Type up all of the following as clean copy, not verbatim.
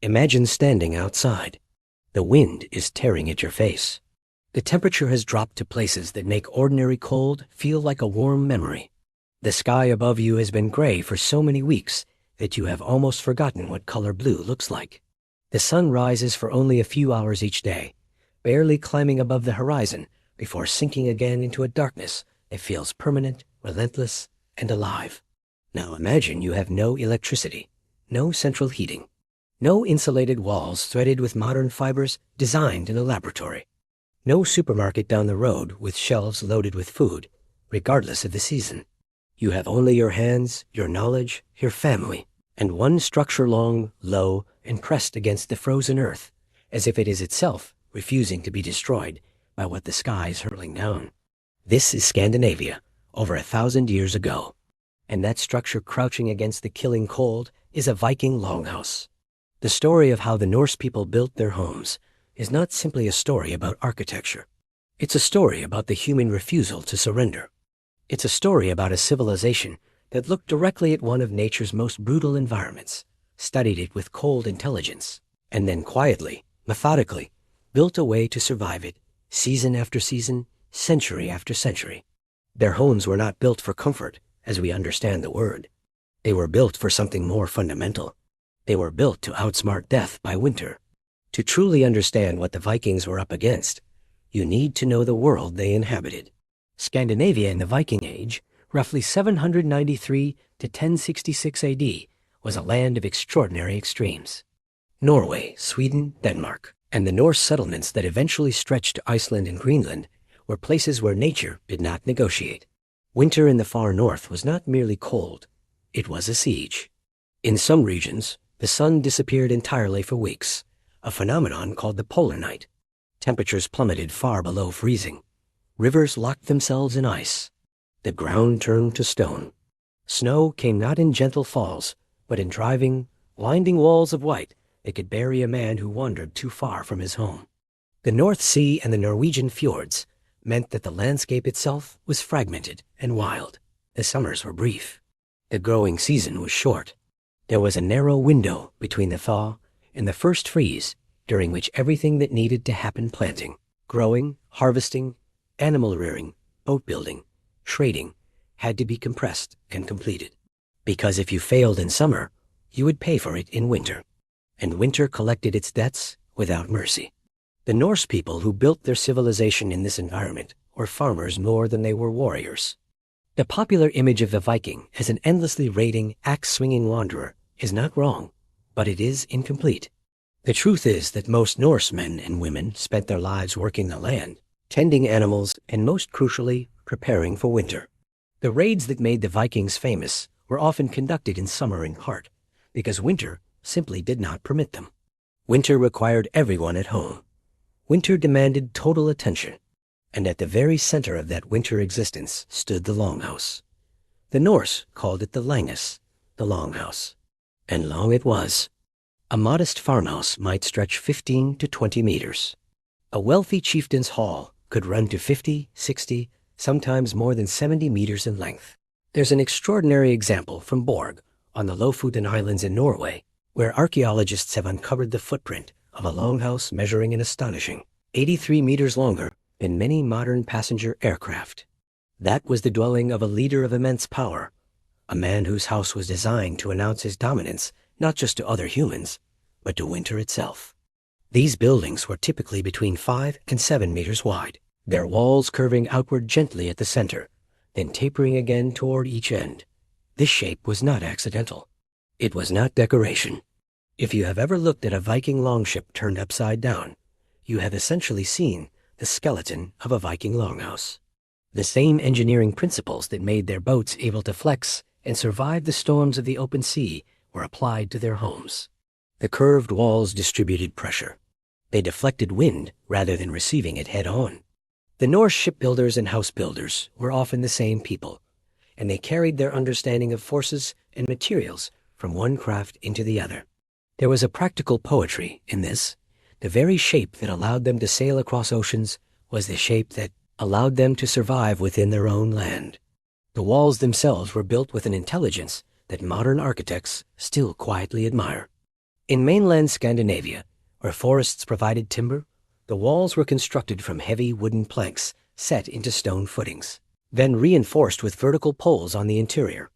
Imagine standing outside. The wind is tearing at your face. The temperature has dropped to places that make ordinary cold feel like a warm memory. The sky above you has been gray for so many weeks that you have almost forgotten what color blue looks like. The sun rises for only a few hours each day, barely climbing above the horizon before sinking again into a darkness that feels permanent, relentless, and alive. Now imagine you have no electricity, no central heating, no insulated walls threaded with modern fibers designed in a laboratory, no supermarket down the road with shelves loaded with food, regardless of the season. You have only your hands, your knowledge, your family, and one structure long, low, and pressed against the frozen earth, as if it is itself refusing to be destroyed by what the sky is hurling down. This is Scandinavia, over 1,000 years ago, and that structure crouching against the killing cold is a Viking longhouse. The story of how the Norse people built their homes is not simply a story about architecture. It's a story about the human refusal to surrender. It's a story about a civilization that looked directly at one of nature's most brutal environments, studied it with cold intelligence, and then quietly, methodically, built a way to survive it, season after season, century after century. Their homes were not built for comfort, as we understand the word. They were built for something more fundamental. They were built to outsmart death by winter. To truly understand what the Vikings were up against, you need to know the world they inhabited. Scandinavia in the Viking Age, roughly 793 to 1066 AD, was a land of extraordinary extremes. Norway, Sweden, Denmark, and the Norse settlements that eventually stretched to Iceland and Greenland were places where nature did not negotiate. Winter in the far north was not merely cold, it was a siege. In some regions, the sun disappeared entirely for weeks, a phenomenon called the polar night. Temperatures plummeted far below freezing. Rivers locked themselves in ice. The ground turned to stone. Snow came not in gentle falls, but in driving, blinding walls of white that could bury a man who wandered too far from his home. The North Sea and the Norwegian fjords meant that the landscape itself was fragmented and wild. The summers were brief. The growing season was short. There was a narrow window between the thaw and the first freeze, during which everything that needed to happen, planting, growing, harvesting, animal rearing, boat building, trading, had to be compressed and completed. Because if you failed in summer, you would pay for it in winter. And winter collected its debts without mercy. The Norse people who built their civilization in this environment were farmers more than they were warriors. The popular image of the Viking as an endlessly raiding, axe-swinging wanderer is not wrong, but it is incomplete. The truth is that most Norse men and women spent their lives working the land, tending animals, and most crucially, preparing for winter. The raids that made the Vikings famous were often conducted in summer in part, because winter simply did not permit them. Winter required everyone at home. Winter demanded total attention, and at the very center of that winter existence stood the longhouse. The Norse called it the langhus, the longhouse, and long it was. A modest farmhouse might stretch 15 to 20 meters. A wealthy chieftain's hall could run to 50, 60, sometimes more than 70 meters in length. There's an extraordinary example from Borg on the Lofoten Islands in Norway, where archaeologists have uncovered the footprint of a longhouse measuring an astonishing 83 meters longer than many modern passenger aircraft. That was the dwelling of a leader of immense power, a man whose house was designed to announce his dominance not just to other humans, but to winter itself. These buildings were typically between 5 and 7 meters wide, their walls curving outward gently at the center, then tapering again toward each end. This shape was not accidental. It was not decoration. If you have ever looked at a Viking longship turned upside down, you have essentially seen the skeleton of a Viking longhouse. The same engineering principles that made their boats able to flex and survive the storms of the open sea were applied to their homes. The curved walls distributed pressure. They deflected wind rather than receiving it head-on. The Norse shipbuilders and house builders were often the same people, and they carried their understanding of forces and materials from one craft into the other. There was a practical poetry in this. The very shape that allowed them to sail across oceans was the shape that allowed them to survive within their own land. The walls themselves were built with an intelligence that modern architects still quietly admire. In mainland Scandinavia, where forests provided timber, the walls were constructed from heavy wooden planks set into stone footings, then reinforced with vertical poles on the interior.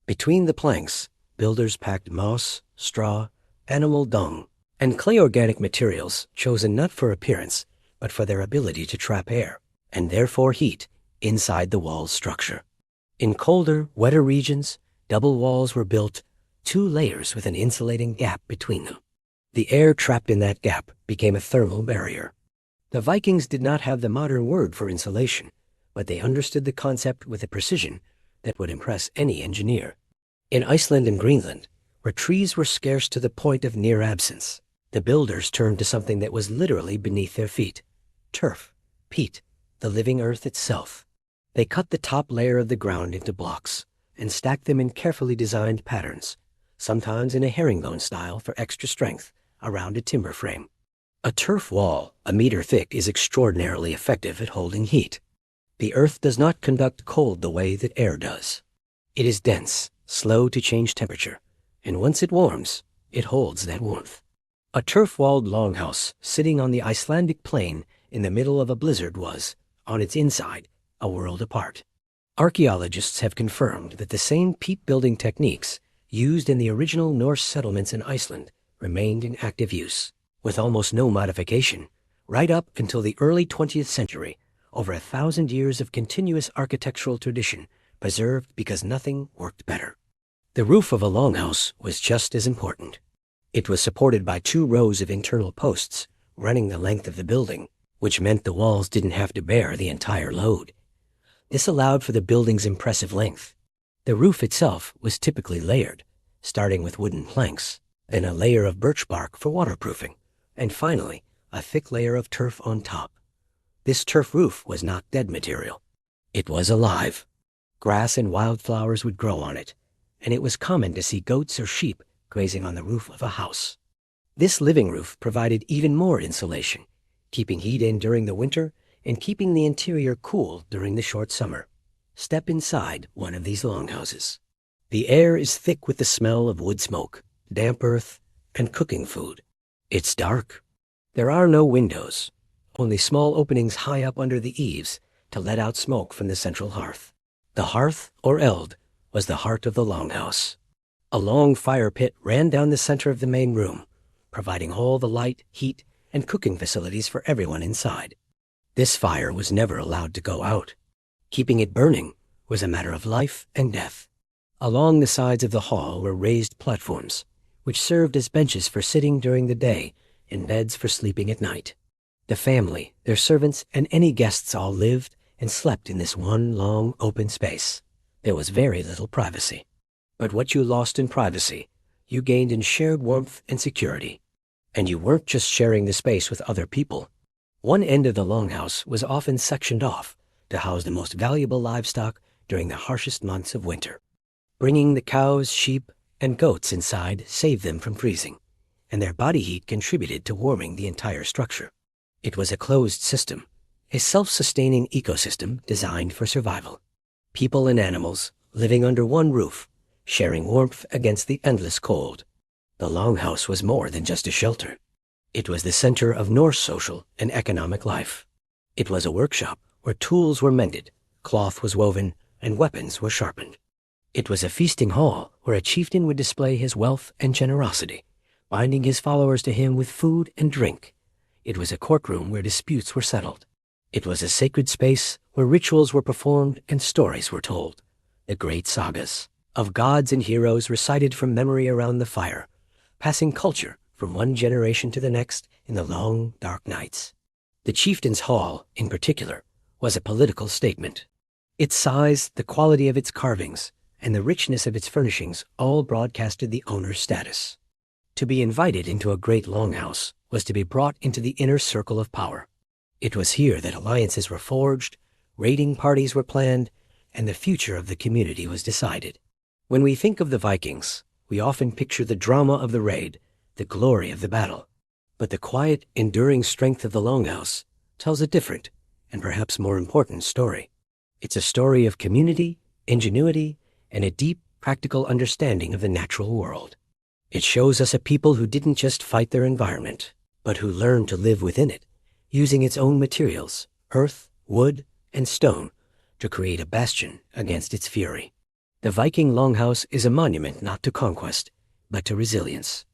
Between the planks, builders packed moss, straw, animal dung, and clay organic materials chosen not for appearance, but for their ability to trap air, and therefore heat, inside the wall's structure. In colder, wetter regions, double walls were built, 2 layers with an insulating gap between them. The air trapped in that gap became a thermal barrier. The Vikings did not have the modern word for insulation, but they understood the concept with a precision that would impress any engineer. In Iceland and Greenland, where trees were scarce to the point of near absence, the builders turned to something that was literally beneath their feet: turf, peat, the living earth itself. They cut the top layer of the ground into blocks and stacked them in carefully designed patterns, sometimes in a herringbone style for extra strength, around a timber frame. A turf wall, a meter thick, is extraordinarily effective at holding heat. The earth does not conduct cold the way that air does. It is dense, slow to change temperature, and once it warms, it holds that warmth. A turf-walled longhouse sitting on the Icelandic plain in the middle of a blizzard was, on its inside, a world apart. Archaeologists have confirmed that the same peat-building techniques used in the original Norse settlements in Iceland remained in active use, with almost no modification, right up until the early 20th century, over 1,000 years of continuous architectural tradition preserved because nothing worked better. The roof of a longhouse was just as important. It was supported by 2 rows of internal posts running the length of the building, which meant the walls didn't have to bear the entire load. This allowed for the building's impressive length. The roof itself was typically layered, starting with wooden planks, then a layer of birch bark for waterproofing, and finally, a thick layer of turf on top. This turf roof was not dead material. It was alive. Grass and wildflowers would grow on it, and it was common to see goats or sheep grazing on the roof of a house. This living roof provided even more insulation, keeping heat in during the winter and keeping the interior cool during the short summer. Step inside one of these longhouses. The air is thick with the smell of wood smoke, damp earth, and cooking food. It's dark. There are no windows, only small openings high up under the eaves to let out smoke from the central hearth. The hearth, or eld, was the heart of the longhouse. A long fire pit ran down the center of the main room, providing all the light, heat, and cooking facilities for everyone inside. This fire was never allowed to go out. Keeping it burning was a matter of life and death. Along the sides of the hall were raised platforms, which served as benches for sitting during the day and beds for sleeping at night. The family, their servants, and any guests all lived and slept in this one long open space. There was very little privacy. But what you lost in privacy, you gained in shared warmth and security. And you weren't just sharing the space with other people. One end of the longhouse was often sectioned off to house the most valuable livestock during the harshest months of winter. Bringing the cows, sheep, and goats inside saved them from freezing, and their body heat contributed to warming the entire structure. It was a closed system, a self-sustaining ecosystem designed for survival. People and animals living under one roof, sharing warmth against the endless cold. The longhouse was more than just a shelter. It was the center of Norse social and economic life. It was a workshop where tools were mended, cloth was woven, and weapons were sharpened. It was a feasting hall where a chieftain would display his wealth and generosity, binding his followers to him with food and drink. It was a courtroom where disputes were settled. It was a sacred space where rituals were performed and stories were told. The great sagas of gods and heroes recited from memory around the fire, passing culture from one generation to the next in the long, dark nights. The chieftain's hall, in particular, was a political statement. Its size, the quality of its carvings, and the richness of its furnishings all broadcasted the owner's status. To be invited into a great longhouse was to be brought into the inner circle of power. It was here that alliances were forged, raiding parties were planned, and the future of the community was decided. When we think of the Vikings, we often picture the drama of the raid, the glory of the battle. But the quiet, enduring strength of the longhouse tells a different, and perhaps more important story. It's a story of community, ingenuity, and a deep, practical understanding of the natural world. It shows us a people who didn't just fight their environment, but who learned to live within it, using its own materials, earth, wood, and stone, to create a bastion against its fury. The Viking longhouse is a monument not to conquest, but to resilience.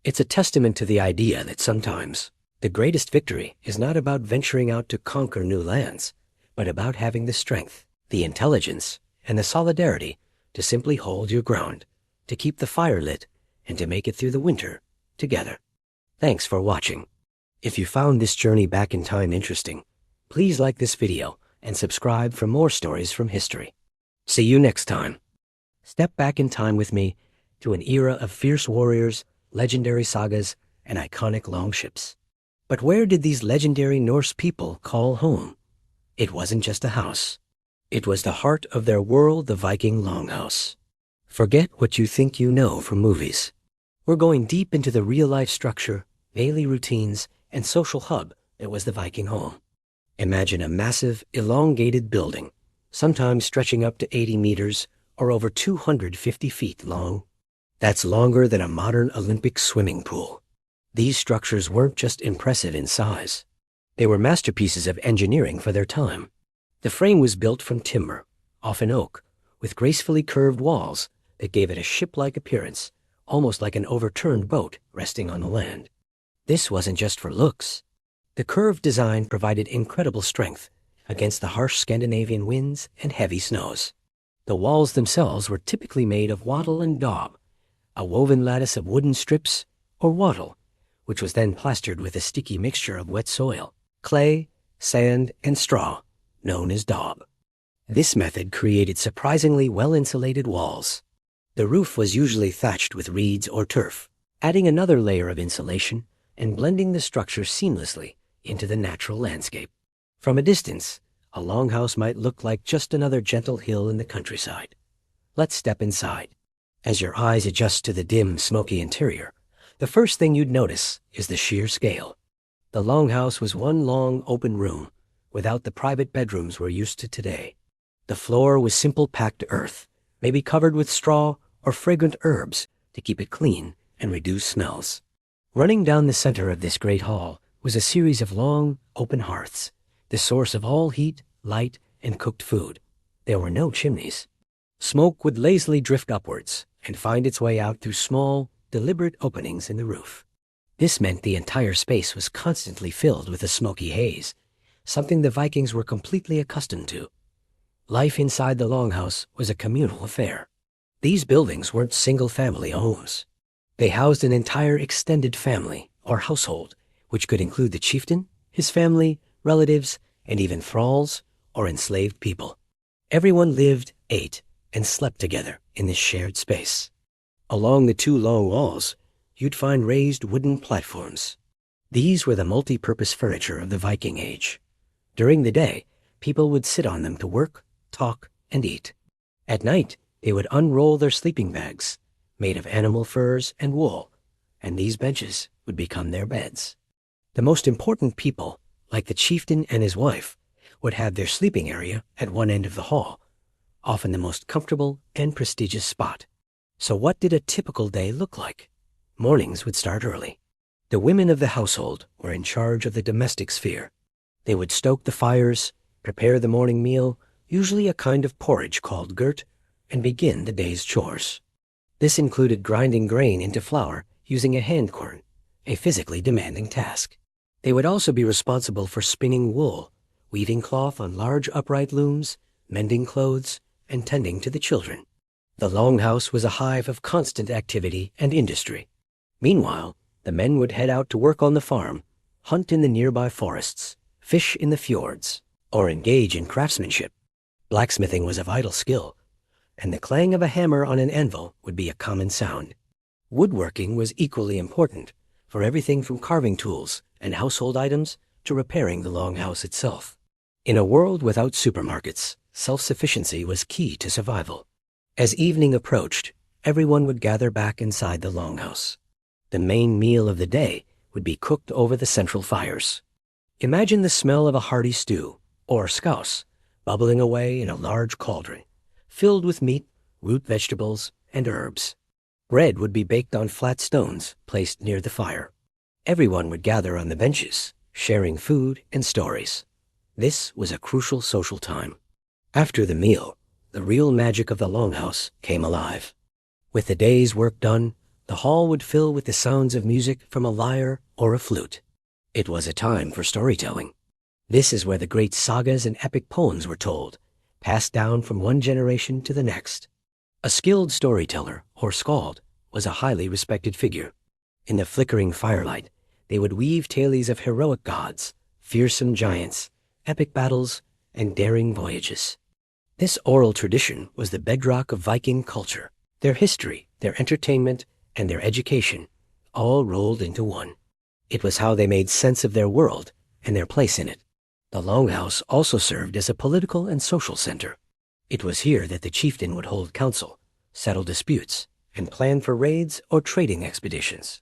It's a testament to the idea that sometimes the greatest victory is not about venturing out to conquer new lands, but about having the strength, the intelligence, and the solidarity to simply hold your ground, to keep the fire lit, and to make it through the winter together. Thanks for watching. If you found this journey back in time interesting, please like this video and subscribe for more stories from history. See you next time. Step back in time with me to an era of fierce warriors, legendary sagas, and iconic longships. But where did these legendary Norse people call home? It wasn't just a house. It was the heart of their world, the Viking longhouse. Forget what you think you know from movies. We're going deep into the real-life structure, daily routines, and social hub that was the Viking home. Imagine a massive, elongated building, sometimes stretching up to 80 meters or over 250 feet long. That's longer than a modern Olympic swimming pool. These structures weren't just impressive in size. They were masterpieces of engineering for their time. The frame was built from timber, often oak, with gracefully curved walls that gave it a ship-like appearance, almost like an overturned boat resting on the land. This wasn't just for looks. The curved design provided incredible strength against the harsh Scandinavian winds and heavy snows. The walls themselves were typically made of wattle and daub, a woven lattice of wooden strips or wattle, which was then plastered with a sticky mixture of wet soil, clay, sand, and straw, known as daub. This method created surprisingly well-insulated walls. The roof was usually thatched with reeds or turf, adding another layer of insulation and blending the structure seamlessly into the natural landscape. From a distance, a longhouse might look like just another gentle hill in the countryside. Let's step inside. As your eyes adjust to the dim, smoky interior, the first thing you'd notice is the sheer scale. The longhouse was one long, open room, without the private bedrooms we're used to today. The floor was simple packed earth, maybe covered with straw or fragrant herbs to keep it clean and reduce smells. Running down the center of this great hall was a series of long, open hearths, the source of all heat, light, and cooked food. There were no chimneys. Smoke would lazily drift upwards and find its way out through small, deliberate openings in the roof. This meant the entire space was constantly filled with a smoky haze, something the Vikings were completely accustomed to. Life inside the longhouse was a communal affair. These buildings weren't single-family homes. They housed an entire extended family or household, which could include the chieftain, his family, relatives, and even thralls or enslaved people. Everyone lived, ate, and slept together in this shared space. Along the two long walls, you'd find raised wooden platforms. These were the multi-purpose furniture of the Viking Age. During the day, people would sit on them to work, talk, and eat. At night, they would unroll their sleeping bags, made of animal furs and wool, and these benches would become their beds. The most important people, like the chieftain and his wife, would have their sleeping area at one end of the hall, often the most comfortable and prestigious spot. So what did a typical day look like? Mornings would start early. The women of the household were in charge of the domestic sphere. They would stoke the fires, prepare the morning meal, usually a kind of porridge called gurt, and begin the day's chores. This included grinding grain into flour using a hand quern, a physically demanding task. They would also be responsible for spinning wool, weaving cloth on large upright looms, mending clothes, and tending to the children. The longhouse was a hive of constant activity and industry. Meanwhile, the men would head out to work on the farm, hunt in the nearby forests, fish in the fjords, or engage in craftsmanship. Blacksmithing was a vital skill, and the clang of a hammer on an anvil would be a common sound. Woodworking was equally important, for everything from carving tools and household items to repairing the longhouse itself. In a world without supermarkets, self-sufficiency was key to survival. As evening approached, everyone would gather back inside the longhouse. The main meal of the day would be cooked over the central fires. Imagine the smell of a hearty stew, or scouse, bubbling away in a large cauldron, filled with meat, root vegetables, and herbs. Bread would be baked on flat stones placed near the fire. Everyone would gather on the benches, sharing food and stories. This was a crucial social time. After the meal, the real magic of the longhouse came alive. With the day's work done, the hall would fill with the sounds of music from a lyre or a flute. It was a time for storytelling. This is where the great sagas and epic poems were told, passed down from one generation to the next. A skilled storyteller, or skald, was a highly respected figure. In the flickering firelight, they would weave tales of heroic gods, fearsome giants, epic battles, and daring voyages. This oral tradition was the bedrock of Viking culture. Their history, their entertainment, and their education all rolled into one. It was how they made sense of their world and their place in it. The longhouse also served as a political and social center. It was here that the chieftain would hold council, settle disputes, and plan for raids or trading expeditions.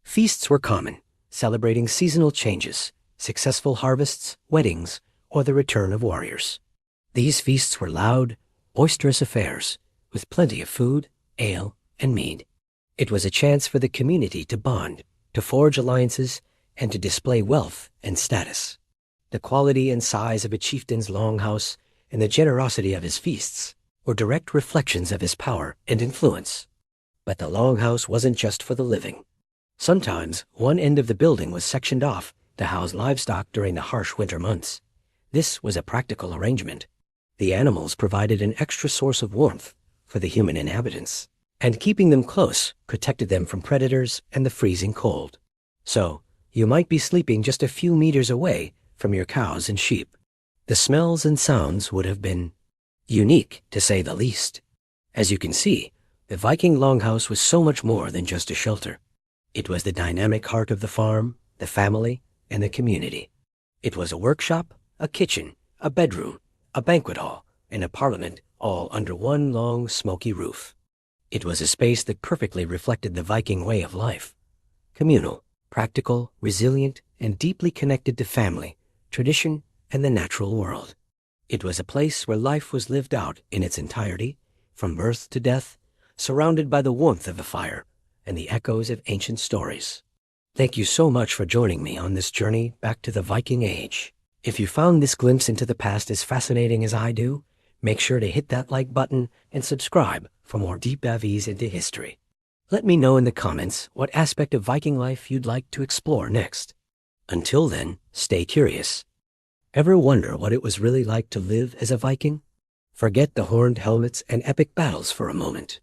Feasts were common, celebrating seasonal changes, successful harvests, weddings, or the return of warriors. These feasts were loud, boisterous affairs, with plenty of food, ale, and mead. It was a chance for the community to bond, to forge alliances, and to display wealth and status. The quality and size of a chieftain's longhouse and the generosity of his feasts were direct reflections of his power and influence. But the longhouse wasn't just for the living. Sometimes one end of the building was sectioned off to house livestock during the harsh winter months. This was a practical arrangement. The animals provided an extra source of warmth for the human inhabitants, and keeping them close protected them from predators and the freezing cold. So, you might be sleeping just a few meters away from your cows and sheep. The smells and sounds would have been unique, to say the least. As you can see, the Viking longhouse was so much more than just a shelter. It was the dynamic heart of the farm, the family, and the community. It was a workshop, a kitchen, a bedroom, a banquet hall, and a parliament, all under one long, smoky roof. It was a space that perfectly reflected the Viking way of life. Communal, practical, resilient, and deeply connected to family, tradition, and the natural world. It was a place where life was lived out in its entirety, from birth to death, surrounded by the warmth of a fire and the echoes of ancient stories. Thank you so much for joining me on this journey back to the Viking Age. If you found this glimpse into the past as fascinating as I do, make sure to hit that like button and subscribe for more deep dives into history. Let me know in the comments what aspect of Viking life you'd like to explore next. Until then, stay curious. Ever wonder what it was really like to live as a Viking? Forget the horned helmets and epic battles for a moment.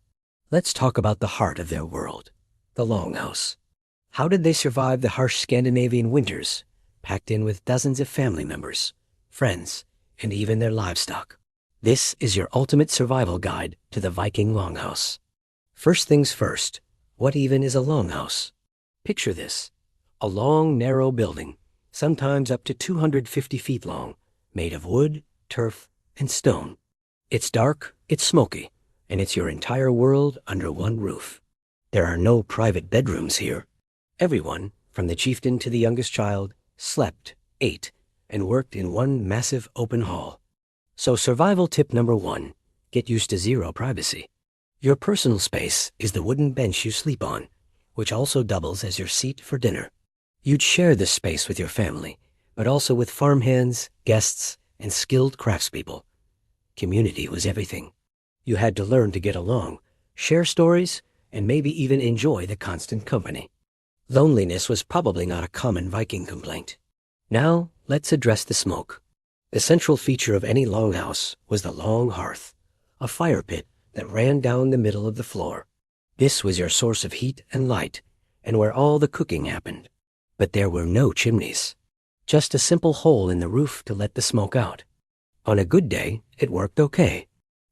Let's talk about the heart of their world, the longhouse. How did they survive the harsh Scandinavian winters, packed in with dozens of family members, friends, and even their livestock? This is your ultimate survival guide to the Viking longhouse. First things first, what even is a longhouse? Picture this, a long, narrow building, sometimes up to 250 feet long, made of wood, turf, and stone. It's dark, it's smoky, and it's your entire world under one roof. There are no private bedrooms here. Everyone, from the chieftain to the youngest child, slept, ate, and worked in one massive open hall. So survival tip number 1, get used to zero privacy. Your personal space is the wooden bench you sleep on, which also doubles as your seat for dinner. You'd share this space with your family, but also with farmhands, guests, and skilled craftspeople. Community was everything. You had to learn to get along, share stories, and maybe even enjoy the constant company. Loneliness was probably not a common Viking complaint. Now, let's address the smoke. The central feature of any longhouse was the long hearth, a fire pit that ran down the middle of the floor. This was your source of heat and light, and where all the cooking happened. But there were no chimneys, just a simple hole in the roof to let the smoke out. On a good day, it worked okay.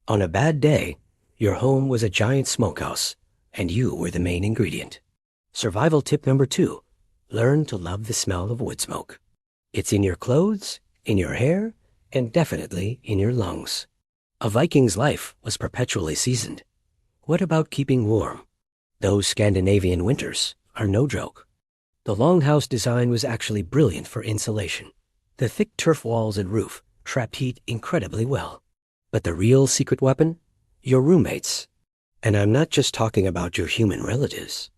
On a bad day, your home was a giant smokehouse, and you were the main ingredient. Survival tip number 2, learn to love the smell of wood smoke. It's in your clothes, in your hair, and definitely in your lungs. A Viking's life was perpetually seasoned. What about keeping warm? Those Scandinavian winters are no joke. The longhouse design was actually brilliant for insulation. The thick turf walls and roof trapped heat incredibly well. But the real secret weapon? Your roommates. And I'm not just talking about your human relatives.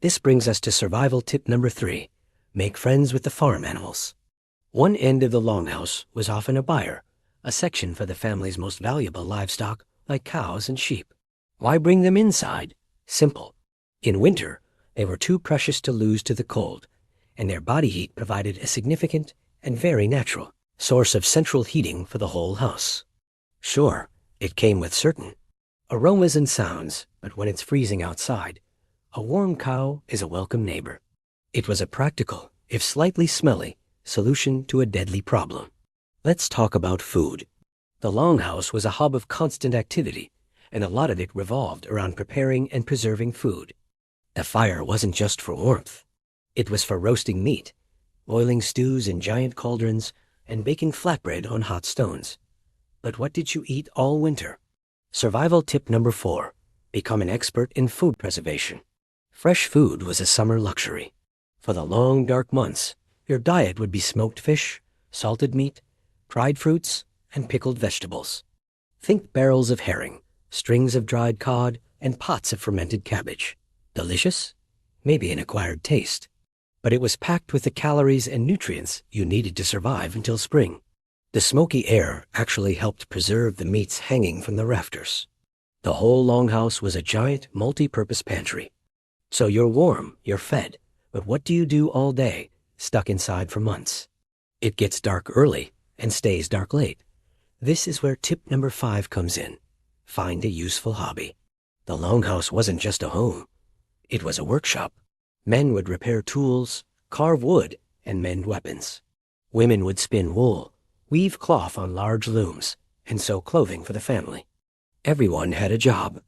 This brings us to survival tip number 3. Make friends with the farm animals. One end of the longhouse was often a byre, a section for the family's most valuable livestock, like cows and sheep. Why bring them inside? Simple. In winter, they were too precious to lose to the cold, and their body heat provided a significant and very natural source of central heating for the whole house. Sure, it came with certain aromas and sounds, but when it's freezing outside, a warm cow is a welcome neighbor. It was a practical, if slightly smelly, solution to a deadly problem. Let's talk about food. The longhouse was a hub of constant activity, and a lot of it revolved around preparing and preserving food. The fire wasn't just for warmth. It was for roasting meat, boiling stews in giant cauldrons, and baking flatbread on hot stones. But what did you eat all winter? Survival tip number 4. Become an expert in food preservation. Fresh food was a summer luxury. For the long, dark months, your diet would be smoked fish, salted meat, dried fruits, and pickled vegetables. Think barrels of herring, strings of dried cod, and pots of fermented cabbage. Delicious? Maybe an acquired taste. But it was packed with the calories and nutrients you needed to survive until spring. The smoky air actually helped preserve the meats hanging from the rafters. The whole longhouse was a giant, multi-purpose pantry. So you're warm, you're fed, but what do you do all day, stuck inside for months? It gets dark early and stays dark late. This is where tip number 5 comes in. Find a useful hobby. The longhouse wasn't just a home. It was a workshop. Men would repair tools, carve wood, and mend weapons. Women would spin wool, weave cloth on large looms, and sew clothing for the family. Everyone had a job.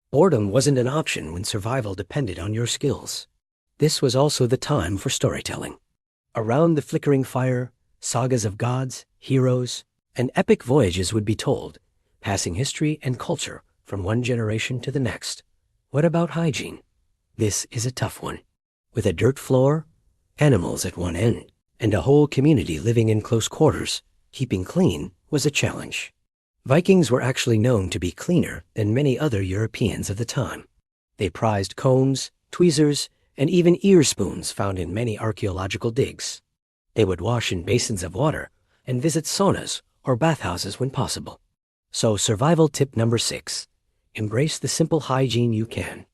Boredom wasn't an option when survival depended on your skills. This was also the time for storytelling. Around the flickering fire, sagas of gods, heroes, and epic voyages would be told, passing history and culture from one generation to the next. What about hygiene? This is a tough one. With a dirt floor, animals at one end, and a whole community living in close quarters, keeping clean was a challenge. Vikings were actually known to be cleaner than many other Europeans of the time. They prized combs, tweezers, and even ear spoons found in many archaeological digs. They would wash in basins of water and visit saunas or bathhouses when possible. So survival tip number 6. Embrace the simple hygiene you can.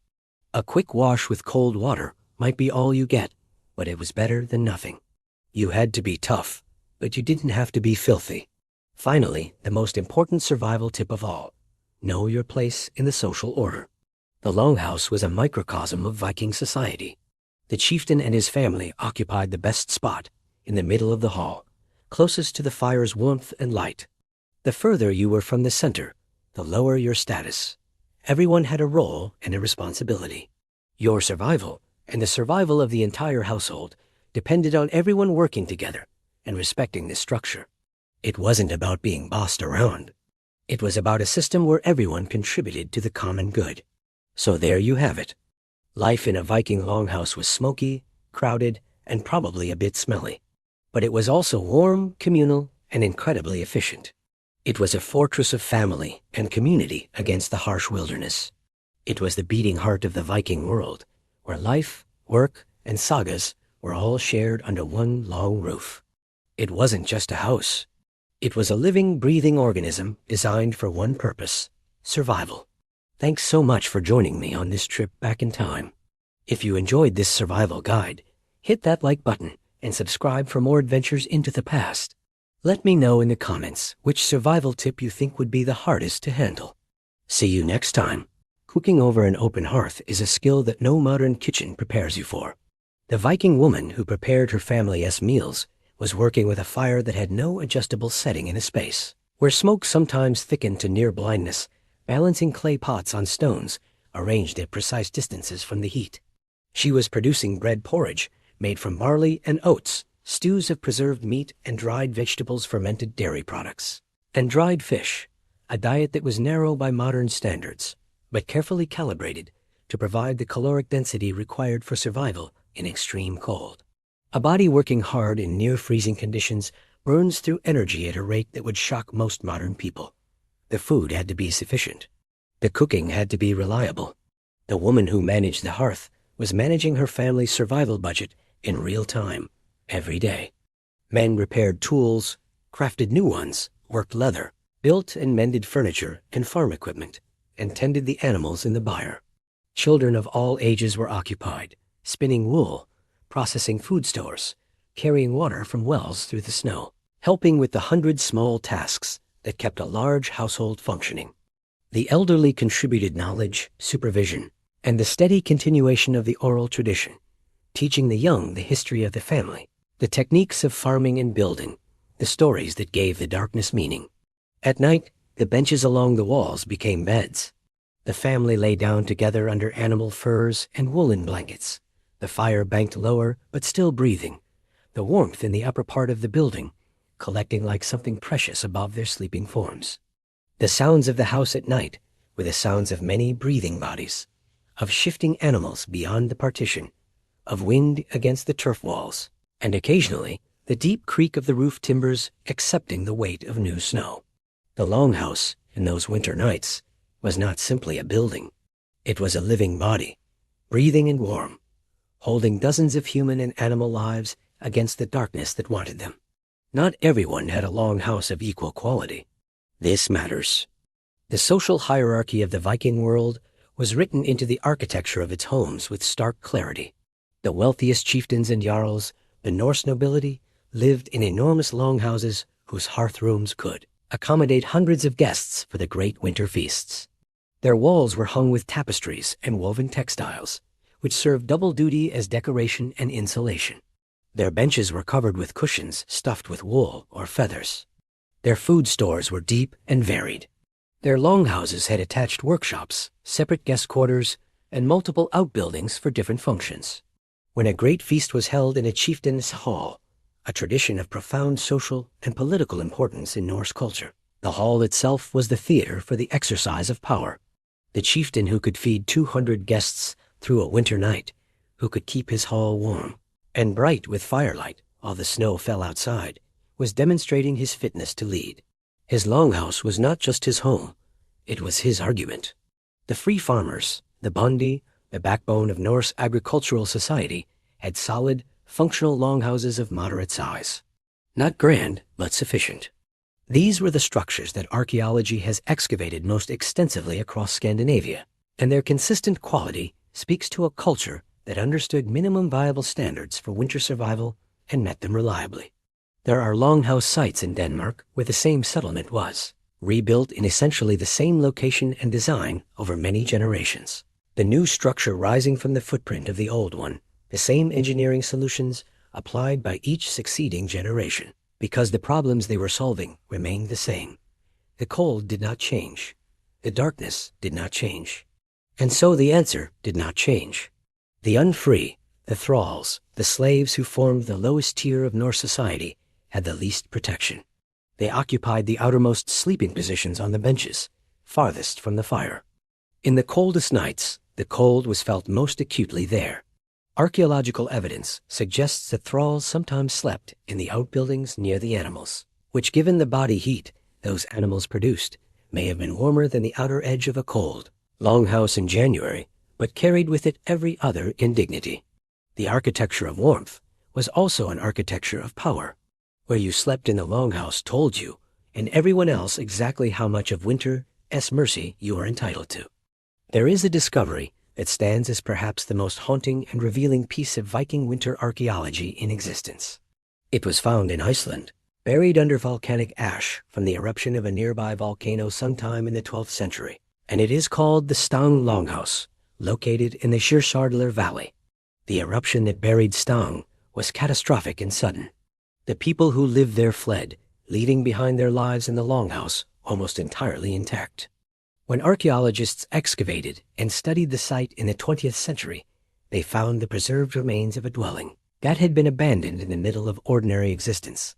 A quick wash with cold water might be all you get, but it was better than nothing. You had to be tough, but you didn't have to be filthy. Finally, the most important survival tip of all. Know your place in the social order. The longhouse was a microcosm of Viking society. The chieftain and his family occupied the best spot, in the middle of the hall, closest to the fire's warmth and light. The further you were from the center, the lower your status. Everyone had a role and a responsibility. Your survival, and the survival of the entire household, depended on everyone working together and respecting this structure. It wasn't about being bossed around. It was about a system where everyone contributed to the common good. So there you have it. Life in a Viking longhouse was smoky, crowded, and probably a bit smelly. But it was also warm, communal, and incredibly efficient. It was a fortress of family and community against the harsh wilderness. It was the beating heart of the Viking world, where life, work, and sagas were all shared under one long roof. It wasn't just a house. It was a living, breathing organism designed for one purpose: survival. Thanks so much for joining me on this trip back in time. If you enjoyed this survival guide, hit that like button and subscribe for more adventures into the past. Let me know in the comments which survival tip you think would be the hardest to handle. See you next time. Cooking over an open hearth is a skill that no modern kitchen prepares you for. The Viking woman who prepared her family's meals was working with a fire that had no adjustable setting in a space, where smoke sometimes thickened to near blindness, balancing clay pots on stones arranged at precise distances from the heat. She was producing bread porridge made from barley and oats, stews of preserved meat and dried vegetables, fermented dairy products, and dried fish, a diet that was narrow by modern standards, but carefully calibrated to provide the caloric density required for survival in extreme cold. A body working hard in near-freezing conditions burns through energy at a rate that would shock most modern people. The food had to be sufficient, The cooking had to be reliable. The woman who managed the hearth was managing her family's survival budget in real time, every day. Men repaired tools, crafted new ones, worked leather, built and mended furniture and farm equipment, and tended the animals in the byre. Children of all ages were occupied, spinning wool, processing food stores, carrying water from wells through the snow, helping with the 100 small tasks that kept a large household functioning. The elderly contributed knowledge, supervision, and the steady continuation of the oral tradition, teaching the young the history of the family, the techniques of farming and building, the stories that gave the darkness meaning. At night, the benches along the walls became beds. The family lay down together under animal furs and woolen blankets, the fire banked lower but still breathing, the warmth in the upper part of the building, collecting like something precious above their sleeping forms. The sounds of the house at night were the sounds of many breathing bodies, of shifting animals beyond the partition, of wind against the turf walls, and occasionally the deep creak of the roof timbers accepting the weight of new snow. The longhouse, in those winter nights, was not simply a building. It was a living body, breathing and warm, holding dozens of human and animal lives against the darkness that wanted them. Not everyone had a longhouse of equal quality. This matters. The social hierarchy of the Viking world was written into the architecture of its homes with stark clarity. The wealthiest chieftains and jarls, the Norse nobility, lived in enormous longhouses whose hearth rooms could accommodate hundreds of guests for the great winter feasts. Their walls were hung with tapestries and woven textiles, which served double duty as decoration and insulation. Their benches were covered with cushions stuffed with wool or feathers. Their food stores were deep and varied. Their longhouses had attached workshops, separate guest quarters, and multiple outbuildings for different functions. When a great feast was held in a chieftain's hall, a tradition of profound social and political importance in Norse culture, the hall itself was the theater for the exercise of power. The chieftain who could feed 200 guests through a winter night, who could keep his hall warm and bright with firelight while the snow fell outside, was demonstrating his fitness to lead. His longhouse was not just his home, it was his argument. The free farmers, the bondi, the backbone of Norse agricultural society, had solid, functional longhouses of moderate size. Not grand, but sufficient. These were the structures that archaeology has excavated most extensively across Scandinavia, and their consistent quality speaks to a culture that understood minimum viable standards for winter survival and met them reliably. There are longhouse sites in Denmark where the same settlement was, rebuilt in essentially the same location and design over many generations. The new structure rising from the footprint of the old one, the same engineering solutions applied by each succeeding generation, because the problems they were solving remained the same. The cold did not change. The darkness did not change. And so the answer did not change. The unfree, the thralls, the slaves who formed the lowest tier of Norse society had the least protection. They occupied the outermost sleeping positions on the benches, farthest from the fire. In the coldest nights, the cold was felt most acutely there. Archaeological evidence suggests that thralls sometimes slept in the outbuildings near the animals, which, given the body heat those animals produced, may have been warmer than the outer edge of a cold longhouse in January, but carried with it every other indignity. The architecture of warmth was also an architecture of power. Where you slept in the longhouse told you, and everyone else, exactly how much of winter's mercy you are entitled to. There is a discovery that stands as perhaps the most haunting and revealing piece of Viking winter archaeology in existence. It was found in Iceland, buried under volcanic ash from the eruption of a nearby volcano sometime in the 12th century, and it is called the Stang Longhouse, located in the Kyrkjardalur Valley. The eruption that buried Stang was catastrophic and sudden. The people who lived there fled, leaving behind their lives in the longhouse almost entirely intact. When archaeologists excavated and studied the site in the 20th century, they found the preserved remains of a dwelling that had been abandoned in the middle of ordinary existence.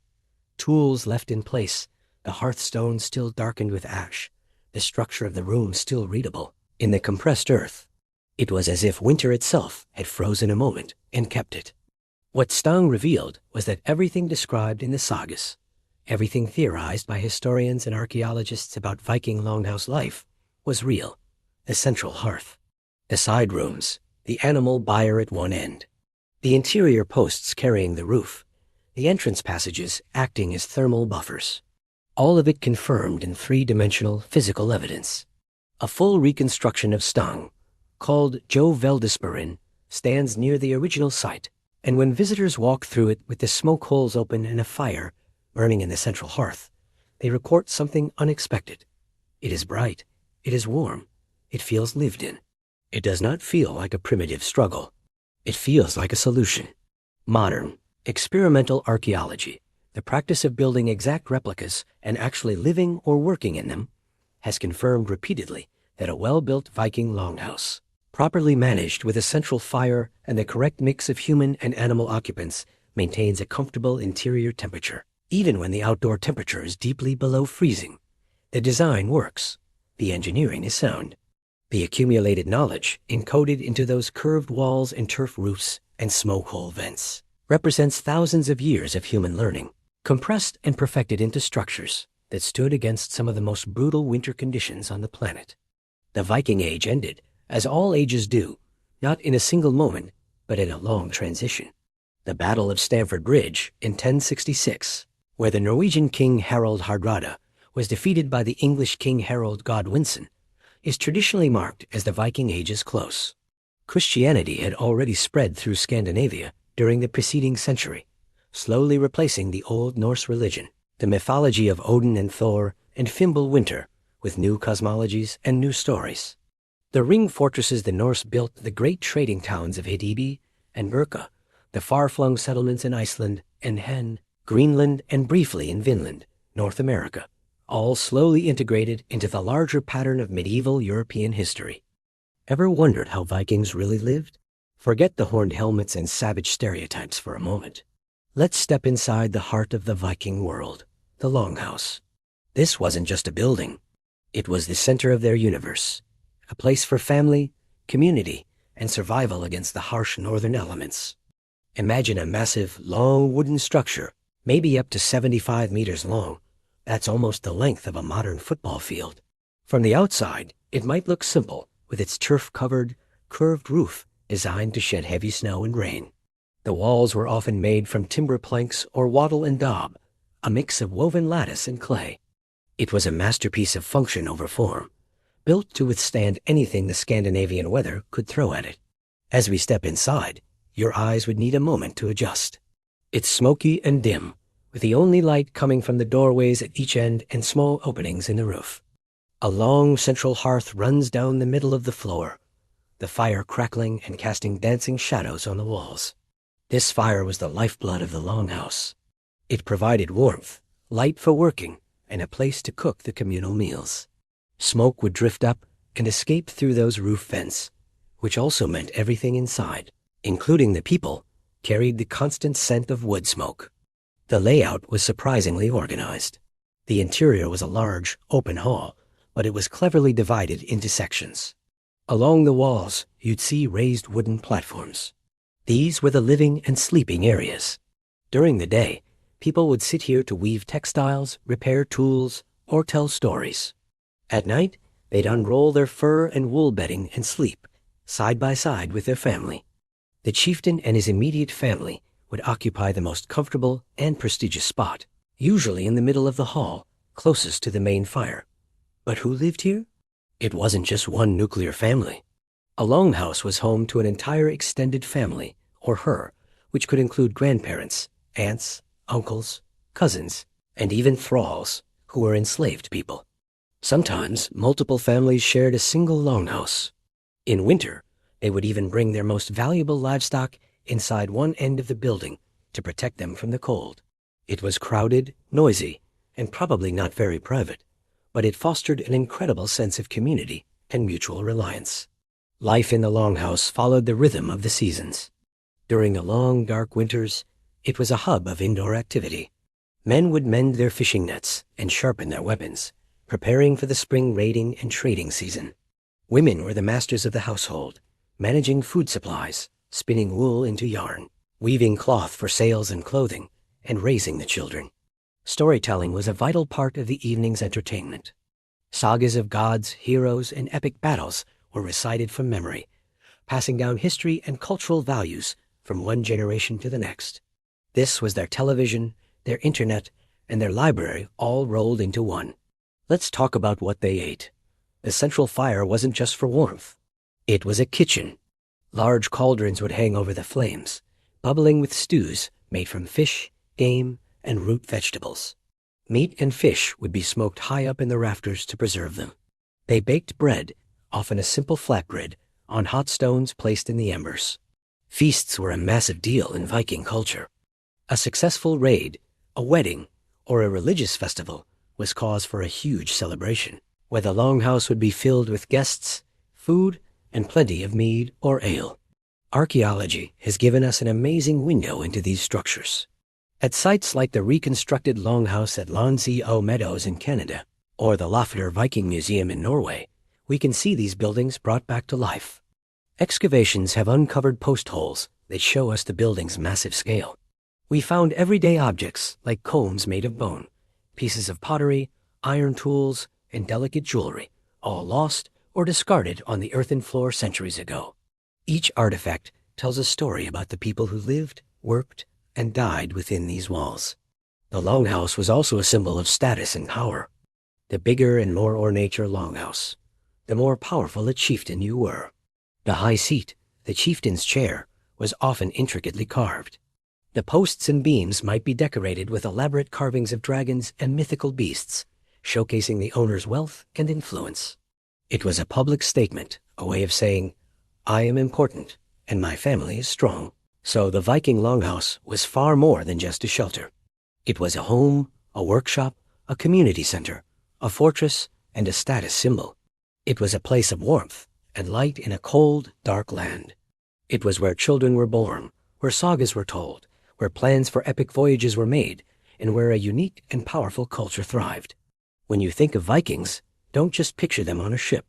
Tools left in place, the hearthstone still darkened with ash, the structure of the room still readable in the compressed earth. It was as if winter itself had frozen a moment and kept it. What Stang revealed was that everything described in the sagas, everything theorized by historians and archaeologists about Viking longhouse life, was real, the central hearth. The side rooms, the animal byre at one end. The interior posts carrying the roof. The entrance passages acting as thermal buffers. All of it confirmed in three-dimensional physical evidence. A full reconstruction of Stang, called Joe Veldisperin, stands near the original site, and when visitors walk through it with the smoke holes open and a fire burning in the central hearth, they report something unexpected. It is bright, it is warm, it feels lived in. It does not feel like a primitive struggle. It feels like a solution. Modern, experimental archaeology, the practice of building exact replicas and actually living or working in them, has confirmed repeatedly that a well-built Viking longhouse, properly managed with a central fire and the correct mix of human and animal occupants, maintains a comfortable interior temperature, even when the outdoor temperature is deeply below freezing. The design works. The engineering is sound. The accumulated knowledge, encoded into those curved walls and turf roofs and smoke hole vents, represents thousands of years of human learning, compressed and perfected into structures that stood against some of the most brutal winter conditions on the planet. The Viking Age ended, as all ages do, not in a single moment, but in a long transition. The Battle of Stamford Bridge in 1066, where the Norwegian king Harald Hardrada was defeated by the English king Harold Godwinson, is traditionally marked as the Viking Age's close. Christianity had already spread through Scandinavia during the preceding century, slowly replacing the old Norse religion, the mythology of Odin and Thor and Fimbulwinter, with new cosmologies and new stories. The ring fortresses the Norse built, the great trading towns of Hidibi and Birka, the far-flung settlements in Iceland and Hen, Greenland, and briefly in Vinland, North America, all slowly integrated into the larger pattern of medieval European history. Ever wondered how Vikings really lived? Forget the horned helmets and savage stereotypes for a moment. Let's step inside the heart of the Viking world, the Longhouse. This wasn't just a building. It was the center of their universe, a place for family, community, and survival against the harsh northern elements. Imagine a massive, long wooden structure, maybe up to 75 meters long. That's almost the length of a modern football field. From the outside, it might look simple, with its turf-covered, curved roof designed to shed heavy snow and rain. The walls were often made from timber planks or wattle and daub, a mix of woven lattice and clay. It was a masterpiece of function over form, built to withstand anything the Scandinavian weather could throw at it. As we step inside, your eyes would need a moment to adjust. It's smoky and dim, with the only light coming from the doorways at each end and small openings in the roof. A long central hearth runs down the middle of the floor, the fire crackling and casting dancing shadows on the walls. This fire was the lifeblood of the Longhouse. It provided warmth, light for working, and a place to cook the communal meals. Smoke would drift up and escape through those roof vents, which also meant everything inside, including the people, carried the constant scent of wood smoke. The layout was surprisingly organized. The interior was a large, open hall, but it was cleverly divided into sections. Along the walls, you'd see raised wooden platforms. These were the living and sleeping areas. During the day, people would sit here to weave textiles, repair tools, or tell stories. At night, they'd unroll their fur and wool bedding and sleep, side by side with their family. The chieftain and his immediate family would occupy the most comfortable and prestigious spot, usually in the middle of the hall, closest to the main fire. But who lived here? It wasn't just one nuclear family. A longhouse was home to an entire extended family, or her, which could include grandparents, aunts, uncles, cousins, and even thralls, who were enslaved people. Sometimes multiple families shared a single longhouse. In winter, they would even bring their most valuable livestock inside one end of the building to protect them from the cold. It was crowded, noisy, and probably not very private, but it fostered an incredible sense of community and mutual reliance. Life in the longhouse followed the rhythm of the seasons. During the long, dark winters, it was a hub of indoor activity. Men would mend their fishing nets and sharpen their weapons, preparing for the spring raiding and trading season. Women were the masters of the household, managing food supplies, spinning wool into yarn, weaving cloth for sails and clothing, and raising the children. Storytelling was a vital part of the evening's entertainment. Sagas of gods, heroes, and epic battles or recited from memory, passing down history and cultural values from one generation to the next. This was their television, their internet, and their library all rolled into one. Let's talk about what they ate. The central fire wasn't just for warmth. It was a kitchen. Large cauldrons would hang over the flames, bubbling with stews made from fish, game, and root vegetables. Meat and fish would be smoked high up in the rafters to preserve them. They baked bread, often a simple flatbread, on hot stones placed in the embers. Feasts were a massive deal in Viking culture. A successful raid, a wedding, or a religious festival was cause for a huge celebration, where the longhouse would be filled with guests, food, and plenty of mead or ale. Archaeology has given us an amazing window into these structures. At sites like the reconstructed longhouse at Lonsea Meadows in Canada, or the Lafner Viking Museum in Norway, we can see these buildings brought back to life. Excavations have uncovered post holes that show us the building's massive scale. We found everyday objects like combs made of bone, pieces of pottery, iron tools, and delicate jewelry, all lost or discarded on the earthen floor centuries ago. Each artifact tells a story about the people who lived, worked, and died within these walls. The longhouse was also a symbol of status and power. The bigger and more ornate your longhouse, the more powerful a chieftain you were. The high seat, the chieftain's chair, was often intricately carved. The posts and beams might be decorated with elaborate carvings of dragons and mythical beasts, showcasing the owner's wealth and influence. It was a public statement, a way of saying, I am important, and my family is strong. So the Viking longhouse was far more than just a shelter. It was a home, a workshop, a community center, a fortress, and a status symbol. It was a place of warmth and light in a cold, dark land. It was where children were born, where sagas were told, where plans for epic voyages were made, and where a unique and powerful culture thrived. When you think of Vikings, don't just picture them on a ship.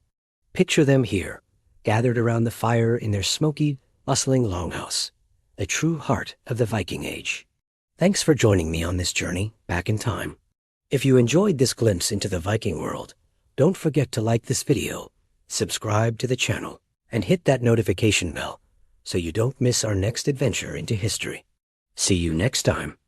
Picture them here, gathered around the fire in their smoky, bustling longhouse, the true heart of the Viking Age. Thanks for joining me on this journey back in time. If you enjoyed this glimpse into the Viking world, don't forget to like this video, subscribe to the channel, and hit that notification bell so you don't miss our next adventure into history. See you next time.